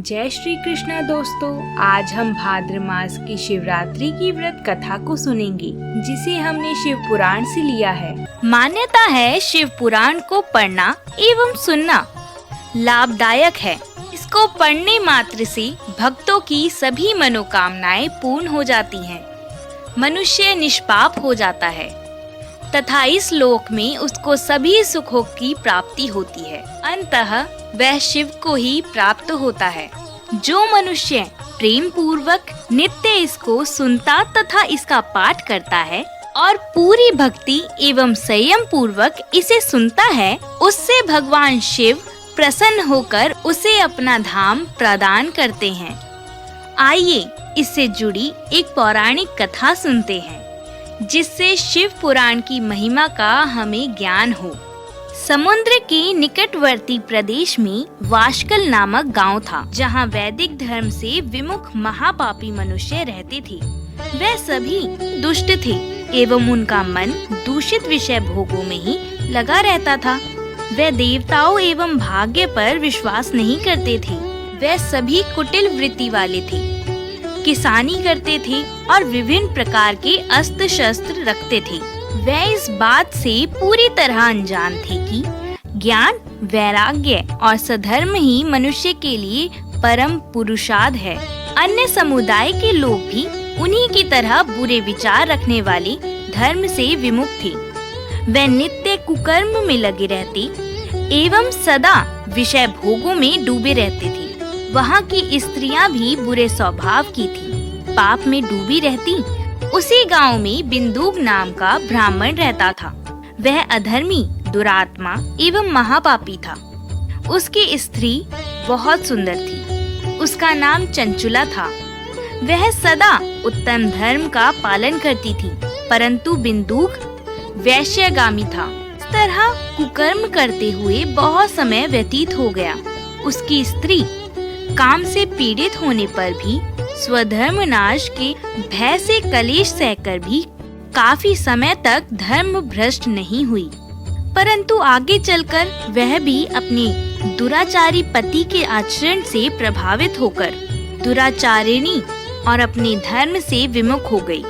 जय श्री कृष्णा दोस्तों, आज हम भाद्र मास की शिवरात्रि की व्रत कथा को सुनेंगे, जिसे हमने शिव पुराण से लिया है। मान्यता है शिव पुराण को पढ़ना एवं सुनना लाभदायक है। इसको पढ़ने मात्र से भक्तों की सभी मनोकामनाएं पूर्ण हो जाती हैं। मनुष्य निष्पाप हो जाता है तथा इस लोक में उसको सभी सुखों की प्राप्ति होती है। अंततः वह शिव को ही प्राप्त होता है। जो मनुष्य प्रेम पूर्वक नित्य इसको सुनता तथा इसका पाठ करता है और पूरी भक्ति एवं संयम पूर्वक इसे सुनता है, उससे भगवान शिव प्रसन्न होकर उसे अपना धाम प्रदान करते हैं। आइए इससे जुड़ी एक पौराणिक कथा सुनते हैं, जिससे शिव पुराण की महिमा का हमें ज्ञान हो। समुद्र के निकटवर्ती प्रदेश में वाशकल नामक गांव था, जहां वैदिक धर्म से विमुख महापापी मनुष्य रहते थे। वे सभी दुष्ट थे एवं उनका मन दूषित विषय भोगों में ही लगा रहता था। वे देवताओं एवं भाग्य पर विश्वास नहीं करते थे। वे सभी कुटिल वृत्ति वाले थे, किसानी करते थे और विभिन्न प्रकार के अस्त्र शस्त्र रखते थे। वे इस बात से पूरी तरह अनजान थे कि ज्ञान, वैराग्य और सधर्म ही मनुष्य के लिए परम पुरुषार्थ है। अन्य समुदाय के लोग भी उन्हीं की तरह बुरे विचार रखने वाले धर्म से विमुख थे। वे नित्य कुकर्म में लगे रहते एवं सदा विषय भोगों में डूबे रहते थे। वहाँ की स्त्रियां भी बुरे स्वभाव की थी, पाप में डूबी रहती। उसी गांव में बिंदुक नाम का ब्राह्मण रहता था। वह अधर्मी, दुरात्मा एवं महापापी था। उसकी स्त्री बहुत सुंदर थी। उसका नाम चंचुला था। वह सदा उत्तम धर्म का पालन करती थी, परंतु बिंदुक वैश्यगामी था। इस तरह कुकर्म करते हुए बहुत समय व्यतीत हो गया। उसकी स्त्री काम से पीड़ित होने पर भी स्वधर्म नाश के भय से कलेश सहकर भी काफी समय तक धर्म भ्रष्ट नहीं हुई। परंतु आगे चलकर वह भी अपने दुराचारी पति के आचरण से प्रभावित होकर दुराचारिणी और अपने धर्म से विमुख हो गई।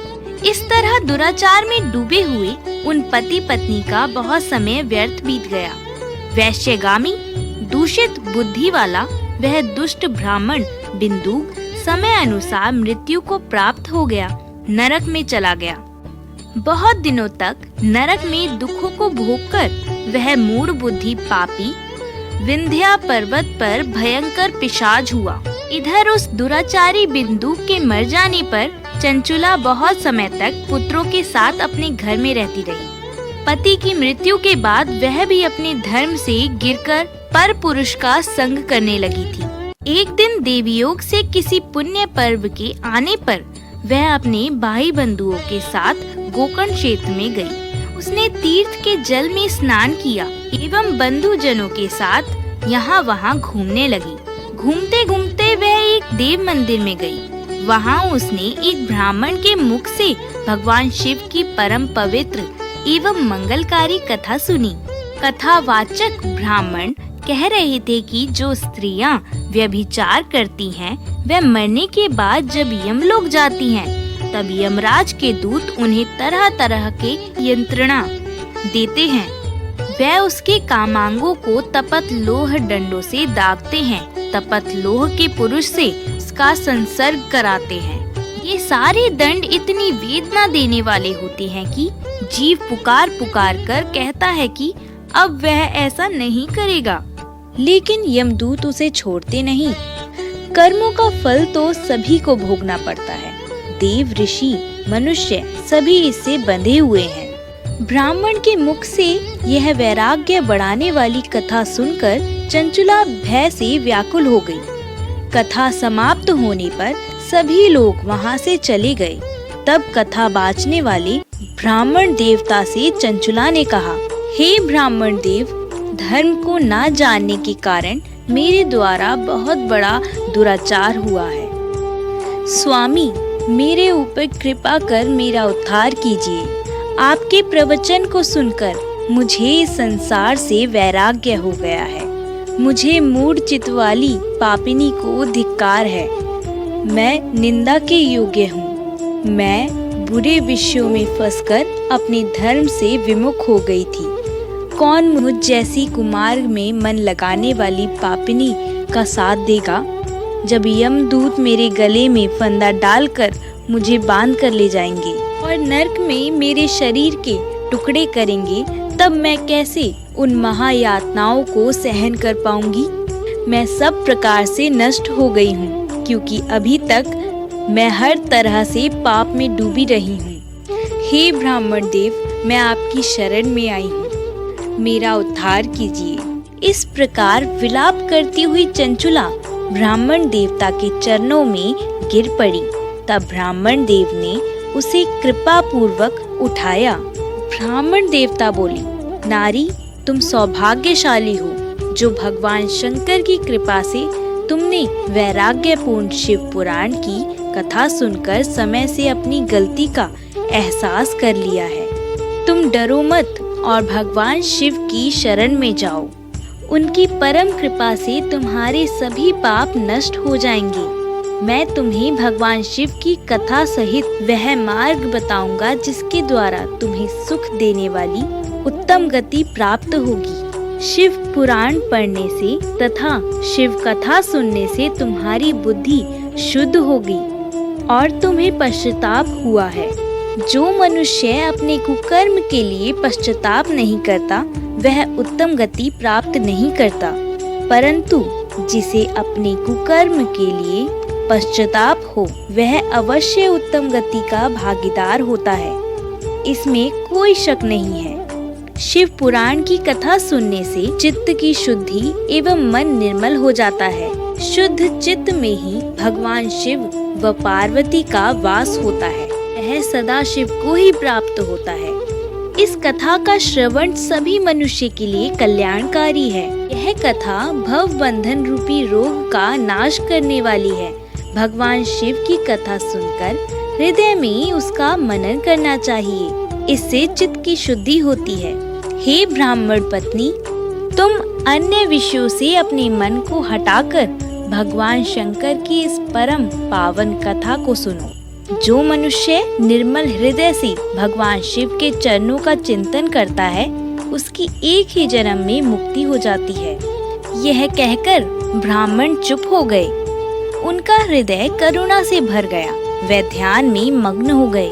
इस तरह दुराचार में डूबे हुए उन पति पत्नी का बहुत समय व्यर्थ बीत गया। वैश्यगामी, दूषित बुद्धि वाला वह दुष्ट ब्राह्मण बिंदुक समय अनुसार मृत्यु को प्राप्त हो गया, नरक में चला गया। बहुत दिनों तक नरक में दुखों को भोगकर वह मूढ़ बुद्धि पापी विंध्या पर्वत पर भयंकर पिशाच हुआ। इधर उस दुराचारी बिंदुक के मर जाने पर चंचुला बहुत समय तक पुत्रों के साथ अपने घर में रहती रही। पति की मृत्यु के बाद वह भी अपने धर्म से गिरकर पर पुरुष का संग करने लगी थी। एक दिन देवयोग से किसी पुण्य पर्व के आने पर वह अपने भाई बंधुओं के साथ गोकर्ण क्षेत्र में गई। उसने तीर्थ के जल में स्नान किया एवं बंधु जनों के साथ यहाँ वहाँ घूमने लगी। घूमते घूमते वह एक देव मंदिर में गई। वहाँ उसने एक ब्राह्मण के मुख से भगवान शिव की परम पवित्र एवं मंगलकारी कथा सुनी। कथावाचक ब्राह्मण कह रहे थे कि जो स्त्रियां व्यभिचार करती हैं, वह मरने के बाद जब यमलोक जाती हैं, तब यमराज के दूत उन्हें तरह तरह के यंत्रणा देते हैं। वह उसके कामांगों को तपत लोह डंडों से दागते हैं, तपत लोह के पुरुष से उसका संसर्ग कराते हैं। ये सारे दंड इतनी वेदना देने वाले होते हैं कि जीव पुकार पुकार कर कहता है कि अब वह ऐसा नहीं करेगा, लेकिन यमदूत उसे छोड़ते नहीं। कर्मों का फल तो सभी को भोगना पड़ता है। देव, ऋषि, मनुष्य सभी इससे बंधे हुए हैं। ब्राह्मण के मुख से यह वैराग्य बढ़ाने वाली कथा सुनकर चंचुला भय से व्याकुल हो गई। कथा समाप्त होने पर सभी लोग वहाँ से चले गए। तब कथा बाँचने वाले ब्राह्मण देवता से चंचुला ने कहा, हे ब्राह्मण देव, धर्म को ना जानने के कारण मेरे द्वारा बहुत बड़ा दुराचार हुआ है। स्वामी, मेरे ऊपर कृपा कर मेरा उद्धार कीजिए। आपके प्रवचन को सुनकर मुझे इस संसार से वैराग्य हो गया है। मुझे मूढ़ चित्त वाली पापिनी को धिक्कार है। मैं निंदा के योग्य हूँ। मैं बुरे विषयों में फंसकर अपने धर्म से विमुख हो गई थी। कौन मुझ जैसी कुमार्ग में मन लगाने वाली पापिनी का साथ देगा? जब यमदूत मेरे गले में फंदा डालकर मुझे बांध कर ले जाएंगे और नरक में मेरे शरीर के टुकड़े करेंगे, तब मैं कैसे उन महायातनाओं को सहन कर पाऊंगी? मैं सब प्रकार से नष्ट हो गई हूँ, क्योंकि अभी तक मैं हर तरह से पाप में डूबी रही हूँ। हे ब्राह्मण देव, मैं आपकी शरण में आई हूँ, मेरा उद्धार कीजिए। इस प्रकार विलाप करती हुई चंचुला ब्राह्मण देवता के चरणों में गिर पड़ी। तब ब्राह्मण देव ने उसे कृपा पूर्वक उठाया। ब्राह्मण देवता बोली, नारी, तुम सौभाग्यशाली हो, जो भगवान शंकर की कृपा से तुमने वैराग्यपूर्ण शिव पुराण की कथा सुनकर समय से अपनी गलती का एहसास कर लिया है। तुम डरो मत और भगवान शिव की शरण में जाओ। उनकी परम कृपा से तुम्हारे सभी पाप नष्ट हो जाएंगे। मैं तुम्हें भगवान शिव की कथा सहित वह मार्ग बताऊंगा जिसके द्वारा तुम्हें सुख देने वाली उत्तम गति प्राप्त होगी। शिव पुराण पढ़ने से तथा शिव कथा सुनने से तुम्हारी बुद्धि शुद्ध होगी और तुम्हें पश्चाताप हुआ है। जो मनुष्य अपने कुकर्म के लिए पश्चाताप नहीं करता, वह उत्तम गति प्राप्त नहीं करता, परंतु जिसे अपने कुकर्म के लिए पश्चाताप हो, वह अवश्य उत्तम गति का भागीदार होता है। इसमें कोई शक नहीं है। शिव पुराण की कथा सुनने से चित्त की शुद्धि एवं मन निर्मल हो जाता है। शुद्ध चित्त में ही भगवान शिव व पार्वती का वास होता है। यह सदा शिव को ही प्राप्त होता है। इस कथा का श्रवण सभी मनुष्य के लिए कल्याणकारी है। यह कथा भव बंधन रूपी रोग का नाश करने वाली है। भगवान शिव की कथा सुनकर हृदय में उसका मनन करना चाहिए। इससे चित्त की शुद्धि होती है। हे ब्राह्मण पत्नी, तुम अन्य विषयों से अपने मन को हटाकर भगवान शंकर की इस परम पावन कथा को सुनो। जो मनुष्य निर्मल हृदय से भगवान शिव के चरणों का चिंतन करता है, उसकी एक ही जन्म में मुक्ति हो जाती है। यह कहकर ब्राह्मण चुप हो गए। उनका हृदय करुणा से भर गया। वे ध्यान में मग्न हो गए।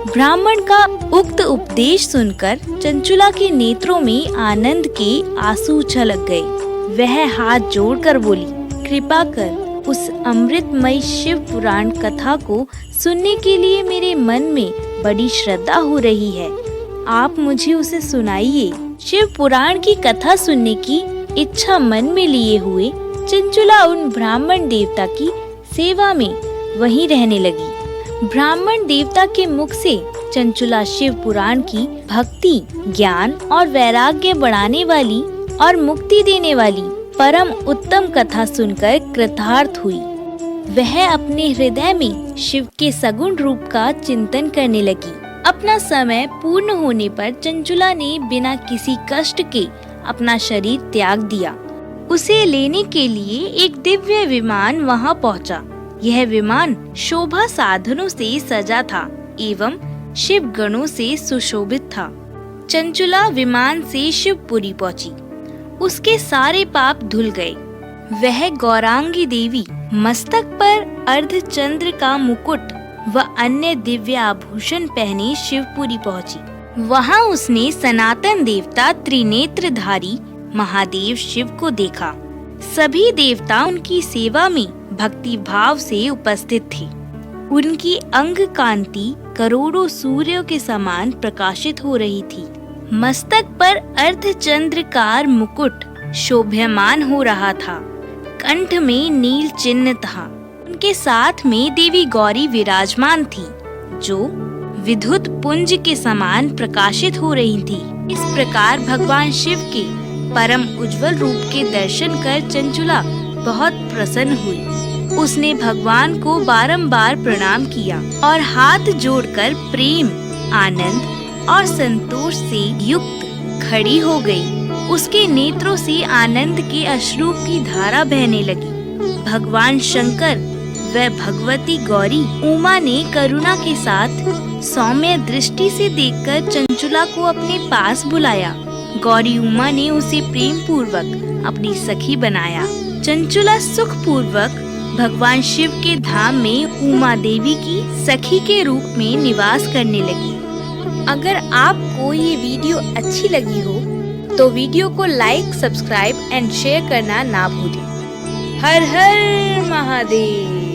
ब्राह्मण का उक्त उपदेश सुनकर चंचुला के नेत्रों में आनंद के आंसू छलक गए। वह हाथ जोड़कर बोली, कृपा कर उस अमृतमय शिव पुराण कथा को सुनने के लिए मेरे मन में बड़ी श्रद्धा हो रही है। आप मुझे उसे सुनाइए। शिव पुराण की कथा सुनने की इच्छा मन में लिए हुए चंचुला उन ब्राह्मण देवता की सेवा में वहीं रहने लगी। ब्राह्मण देवता के मुख से चंचुला शिव पुराण की भक्ति, ज्ञान और वैराग्य बढ़ाने वाली और मुक्ति देने वाली परम उत्तम कथा सुनकर कृतार्थ हुई। वह अपने हृदय में शिव के सगुण रूप का चिंतन करने लगी। अपना समय पूर्ण होने पर चंचुला ने बिना किसी कष्ट के अपना शरीर त्याग दिया। उसे लेने के लिए एक दिव्य विमान वहां पहुंचा। यह विमान शोभा साधनों से सजा था एवं शिव गणों से सुशोभित था। चंचुला विमान से शिवपुरी पहुंची। उसके सारे पाप धुल गए। वह गौरांगी देवी मस्तक पर अर्धचंद्र का मुकुट व अन्य दिव्य आभूषण पहने शिवपुरी पहुंची। वहां उसने सनातन देवता त्रिनेत्रधारी महादेव शिव को देखा। सभी देवता उनकी सेवा में भक्ति भाव से उपस्थित थे। उनकी अंग कांति करोड़ों सूर्यों के समान प्रकाशित हो रही थी। मस्तक पर अर्धचंद्रकार मुकुट शोभ्यमान हो रहा था। कंठ में नील चिन्ह था। उनके साथ में देवी गौरी विराजमान थी, जो विद्युत पुंज के समान प्रकाशित हो रही थी। इस प्रकार भगवान शिव के परम उज्जवल रूप के दर्शन कर चंचुला बहुत प्रसन्न हुई। उसने भगवान को बारंबार प्रणाम किया और हाथ जोड़कर प्रेम, आनंद और संतोष से युक्त खड़ी हो गई। उसके नेत्रों से आनंद के अश्रु की धारा बहने लगी। भगवान शंकर व भगवती गौरी उमा ने करुणा के साथ सौम्य दृष्टि से देखकर चंचुला को अपने पास बुलाया। गौरी उमा ने उसे प्रेम पूर्वक अपनी सखी बनाया। चंचुला सुख पूर्वक भगवान शिव के धाम में उमा देवी की सखी के रूप में निवास करने लगी। अगर आपको ये वीडियो अच्छी लगी हो तो वीडियो को लाइक, सब्सक्राइब एंड शेयर करना ना भूलें। हर हर महादेव।